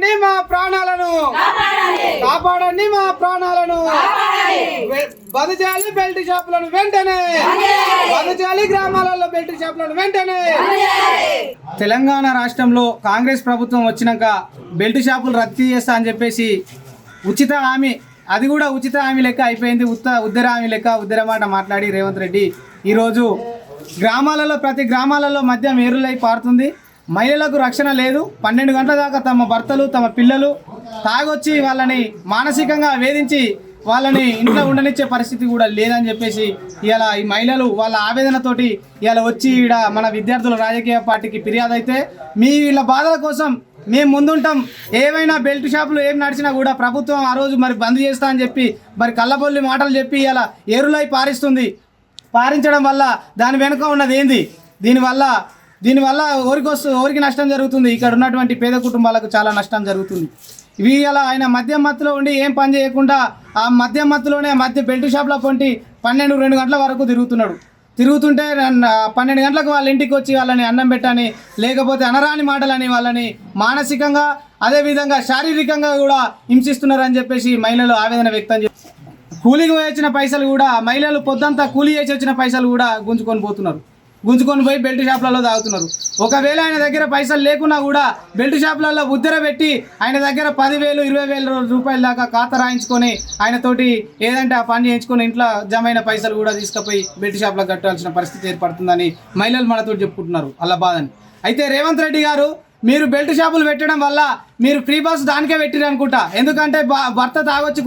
కాపాడండి మా ప్రాణాలను, కాపాడండి మా ప్రాణాలను. బంద్ చేయాలి బెల్ట్ షాపులను వెంటనే, బంద్ చేయాలి గ్రామాలలో బెల్ట్ షాపులను వెంటనే. తెలంగాణ రాష్ట్రంలో కాంగ్రెస్ ప్రభుత్వం వచ్చినాక బెల్ట్ షాపులు రద్దు చేస్తా అని చెప్పేసి ఉచిత హామీ, అది కూడా ఉచిత హామీ లెక్క అయిపోయింది. ఉద్దర హామీ లెక్క ఉద్దర మాట మాట్లాడి రేవంత్ రెడ్డి ఈరోజు గ్రామాలలో ప్రతి గ్రామాలలో మద్యం ఏరులై పారుతుంది. మహిళలకు రక్షణ లేదు. 12 గంటల దాకా తమ భర్తలు తమ పిల్లలు తాగొచ్చి వాళ్ళని మానసికంగా వేధించి వాళ్ళని ఇంట్లో ఉండనిచ్చే పరిస్థితి కూడా లేదని చెప్పేసి ఇవాళ ఈ మహిళలు వాళ్ళ ఆవేదనతోటి ఇవాళ వచ్చి ఇక్కడ మన విద్యార్థుల రాజకీయ పార్టీకి ఫిర్యాదు అయితే వీళ్ళ బాధల కోసం మేము ముందుంటాం. ఏవైనా బెల్ట్ షాపులు ఏం నడిచినా కూడా ప్రభుత్వం ఆ రోజు మరి బంద్ చేస్తా అని చెప్పి మరి కళ్ళబొల్లి మాటలు చెప్పి ఇలా ఏరులై పారిస్తుంది. పారించడం వల్ల దాని వెనుక ఉన్నది ఏంది? దీనివల్ల ఓరికి నష్టం జరుగుతుంది. ఇక్కడ ఉన్నటువంటి పేద కుటుంబాలకు చాలా నష్టం జరుగుతుంది. ఇవి ఇలా ఆయన మద్యం మత్తులో ఉండి ఏం పని చేయకుండా ఆ మద్యం మత్తులోనే బెల్ట్ షాప్లో పొంటి 12-2 గంటల వరకు తిరుగుతుంటే 12 గంటలకు వాళ్ళ ఇంటికి వచ్చి వాళ్ళని అన్నం పెట్టని, లేకపోతే అనరాని మాటలని వాళ్ళని మానసికంగా అదేవిధంగా శారీరకంగా కూడా హింసిస్తున్నారని చెప్పేసి మహిళలు ఆవేదన వ్యక్తం చేస్తారు. కూలీకి వచ్చిన పైసలు కూడా మహిళలు పొద్దంతా కూలీ చేసి వచ్చిన పైసలు కూడా గుంజుకొని పోయి బెల్ట్ షాపులలో తాగుతున్నారు. ఒకవేళ ఆయన దగ్గర పైసలు లేకున్నా కూడా బెల్ట్ షాపులలో ఉద్దర పెట్టి ఆయన దగ్గర 10,000-20,000 రూపాయల దాకా ఖాతా రాయించుకొని ఆయనతోటి ఏదంటే ఆ పని చేయించుకొని ఇంట్లో జమైన పైసలు కూడా తీసుకుపోయి బెల్ట్ షాపులకు కట్టాల్సిన పరిస్థితి ఏర్పడుతుందని మహిళలు మనతో చెప్పుకుంటున్నారు వాళ్ళ బాధని. అయితే రేవంత్ రెడ్డి గారు మీరు బెల్ట్ షాపులు పెట్టడం వల్ల మీరు ఫ్రీ బస్ దానికే పెట్టిరు అనుకుంటా. ఎందుకంటే భర్త తాగొచ్చి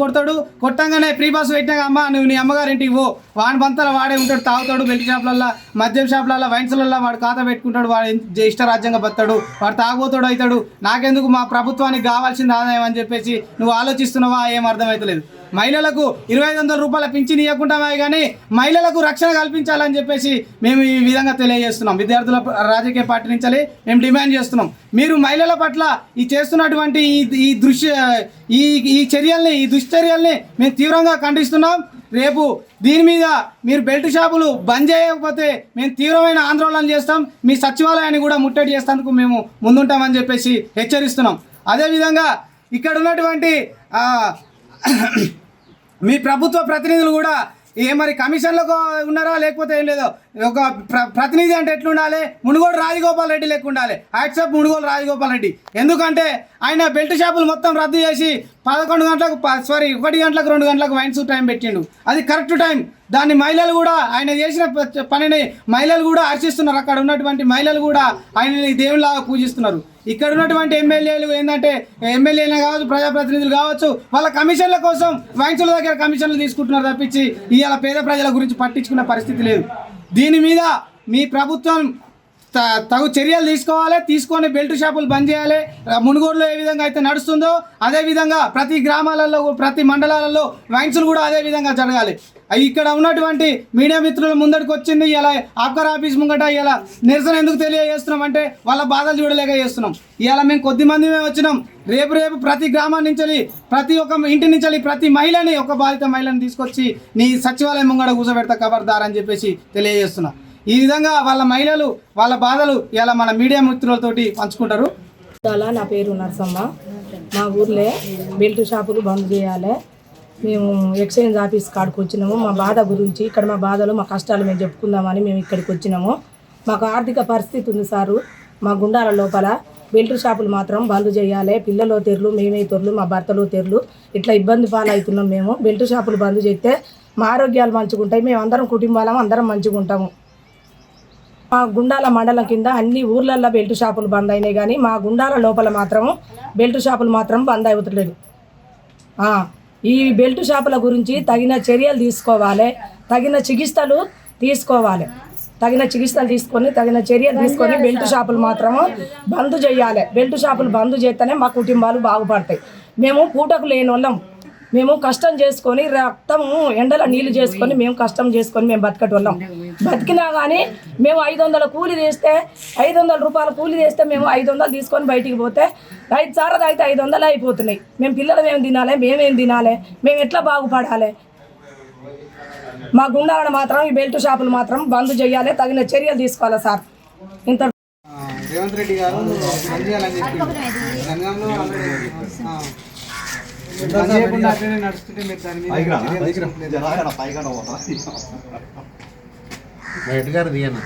కొట్టంగానే ఫ్రీ బస్ పెట్టినా అమ్మ నువ్వు నీ అమ్మగారింటికి పో, వాడి బంతల వాడే ఉంటాడు, తాగుతాడు బెల్ట్ షాపులలో మద్యం షాపులలో వైన్స్లలో వాడు ఖాతా పెట్టుకుంటాడు, వాడు ఇష్టరాజ్యంగా బతాడు, వాడు తాగుబోతాడు అవుతాడు. నాకెందుకు మా ప్రభుత్వానికి కావాల్సింది ఆదాయం అని చెప్పేసి నువ్వు ఆలోచిస్తున్నావా? ఏం అర్థమవుతలేదు. మహిళలకు 2,500 రూపాయల పింఛన్ ఇవ్వకుంటామే కానీ మహిళలకు రక్షణ కల్పించాలని చెప్పేసి మేము ఈ విధంగా తెలియజేస్తున్నాం. విద్యార్థుల రాజకీయ పార్టీ నుంచి మేము డిమాండ్ చేస్తున్నాం. మీరు మహిళల పట్ల ఈ చేస్తున్నటువంటి ఈ దుశ్చర్యల్ని మేము తీవ్రంగా ఖండిస్తున్నాం. రేపు దీని మీద మీరు బెల్ట్ షాపులు బంద్ చేయకపోతే మేము తీవ్రమైన ఆందోళన చేస్తాం. మీ సచివాలయాన్ని కూడా ముట్టడి చేసేందుకు మేము ముందుంటామని చెప్పేసి హెచ్చరిస్తున్నాం. అదేవిధంగా ఇక్కడ ఉన్నటువంటి మీ ప్రభుత్వ ప్రతినిధులు కూడా మరి కమిషన్లకు ఉన్నారా లేకపోతే ఏం లేదో, ఒక ప్రతినిధి అంటే ఎట్లుండాలి? మునుగోడు రాజగోపాల్ రెడ్డి లెక్క ఉండాలి. యాక్సెప్ట్ మునుగోడు రాజగోపాల్ రెడ్డి. ఎందుకంటే ఆయన బెల్ట్ షాపులు మొత్తం రద్దు చేసి 1 గంటలకు 2 గంటలకు వైన్స్ టైం పెట్టిండు. అది కరెక్ట్ టైం. దాన్ని మహిళలు కూడా ఆయన చేసిన పనిని మహిళలు కూడా హర్షిస్తున్నారు. అక్కడ ఉన్నటువంటి మహిళలు కూడా ఆయనని దేవునిలాగా పూజిస్తున్నారు. ఇక్కడ ఉన్నటువంటి ఎమ్మెల్యేలు ఏంటంటే ఎమ్మెల్యేనే కావచ్చు, ప్రజాప్రతినిధులు కావచ్చు, వాళ్ళ కమిషన్ల కోసం వైన్సుల దగ్గర కమిషన్లు తీసుకుంటున్నారు తప్పించి ఇవాళ పేద ప్రజల గురించి పట్టించుకున్న పరిస్థితి లేదు. దీని మీద మీ ప్రభుత్వం తగు చర్యలు తీసుకొని బెల్ట్ షాపులు బంద్ చేయాలి. మునుగోడులో ఏ విధంగా అయితే నడుస్తుందో అదేవిధంగా ప్రతి గ్రామాలలో ప్రతి మండలాలలో వైన్సులు కూడా అదే విధంగా జరగాలి. ఇక్కడ ఉన్నటువంటి మీడియా మిత్రుల ముందడికి వచ్చింది ఇలా ఆబ్కార్ ఆఫీస్ ముంగట ఇలా నిరసన ఎందుకు తెలియజేస్తున్నాం అంటే వాళ్ళ బాధలు చూడలేక చేస్తున్నాం. ఇవాళ మేము కొద్ది మందిమే వచ్చినాం. రేపు ప్రతి గ్రామం నుంచి ప్రతి ఒక్క ఇంటి నుంచి ప్రతి మహిళని ఒక బాధిత మహిళని తీసుకొచ్చి నీ సచివాలయం ముంగడ కూర్చోబెడతా ఖబర్దార్ అని చెప్పేసి తెలియజేస్తున్నా. ఈ విధంగా వాళ్ళ మహిళలు వాళ్ళ బాధలు ఇలా మన మీడియా మిత్రులతోటి పంచుకుంటారు. నా పేరు నరసమ్మ. మా ఊర్లో బెల్ట్ షాపులు బంద్ చేయాలి. మేము ఎక్సైజ్ ఆఫీస్ కాడికి వచ్చినాము. మా బాధ గురించి ఇక్కడ మా బాధలు మా కష్టాలు మేము చెప్పుకుందామని మేము ఇక్కడికి వచ్చినాము. మాకు ఆర్థిక పరిస్థితి ఉంది సారు. మా గుండాల లోపల బెల్ట్ షాపులు మాత్రం బంద్ చేయాలి. పిల్లలు తెర్లు, మేమే తెర్లు, మా భర్తలు తెర్లు, ఇట్లా ఇబ్బంది పాలవుతున్నాం. మేము బెల్ట్ షాపులు బంద్ చేస్తే మా ఆరోగ్యాలు మంచిగుంటాయి. మేము అందరం కుటుంబాలం అందరం మంచిగా ఉంటాము. మా గుండాల మండలం కింద అన్ని ఊర్లల్లో బెల్ట్ షాపులు బంద్ అయినాయి కానీ మా గుండాల లోపల మాత్రం బెల్ట్ షాపులు మాత్రం బంద్ అవుతలేదు. ఈ బెల్ట్ షాపుల గురించి తగిన చర్యలు తీసుకోవాలి, తగిన చికిత్సలు తీసుకొని తగిన చర్యలు తీసుకొని బెల్ట్ షాపులు మాత్రము బంద్ చేయాలి. బెల్ట్ షాపులు బంద్ చేస్తేనే మా కుటుంబాలు బాగుపడతాయి. మేము పూటకు లేని వాళ్ళం. మేము కష్టం చేసుకొని రక్తము ఎండలో నీళ్ళు చేసుకొని మేము కష్టం చేసుకొని మేము బతకటోళ్ళం. బతికినా కానీ మేము 500 కూలి చేస్తే 500 రూపాయల కూలి చేస్తే మేము 500 తీసుకొని బయటికి పోతే 5 సార్లు అయితే 500 అయిపోతున్నాయి. మేము పిల్లలు ఏం తినాలి, మేమేం తినాలి, మేము ఎట్లా బాగుపడాలి? మా గుండాలను మాత్రం ఈ బెల్ట్ షాపులు మాత్రం బంద్ చేయాలి, తగిన చర్యలు తీసుకోవాలి సార్. ఇంత రేవంత్ రెడ్డి గారు జనగాంలో ఆల్రెడీ పని చేయకుండా అట్లనే నడుస్తుంటే మీరు దాని మీద చర్యలు తీసుకోవట్లేదు. ఎటు గారు దిగను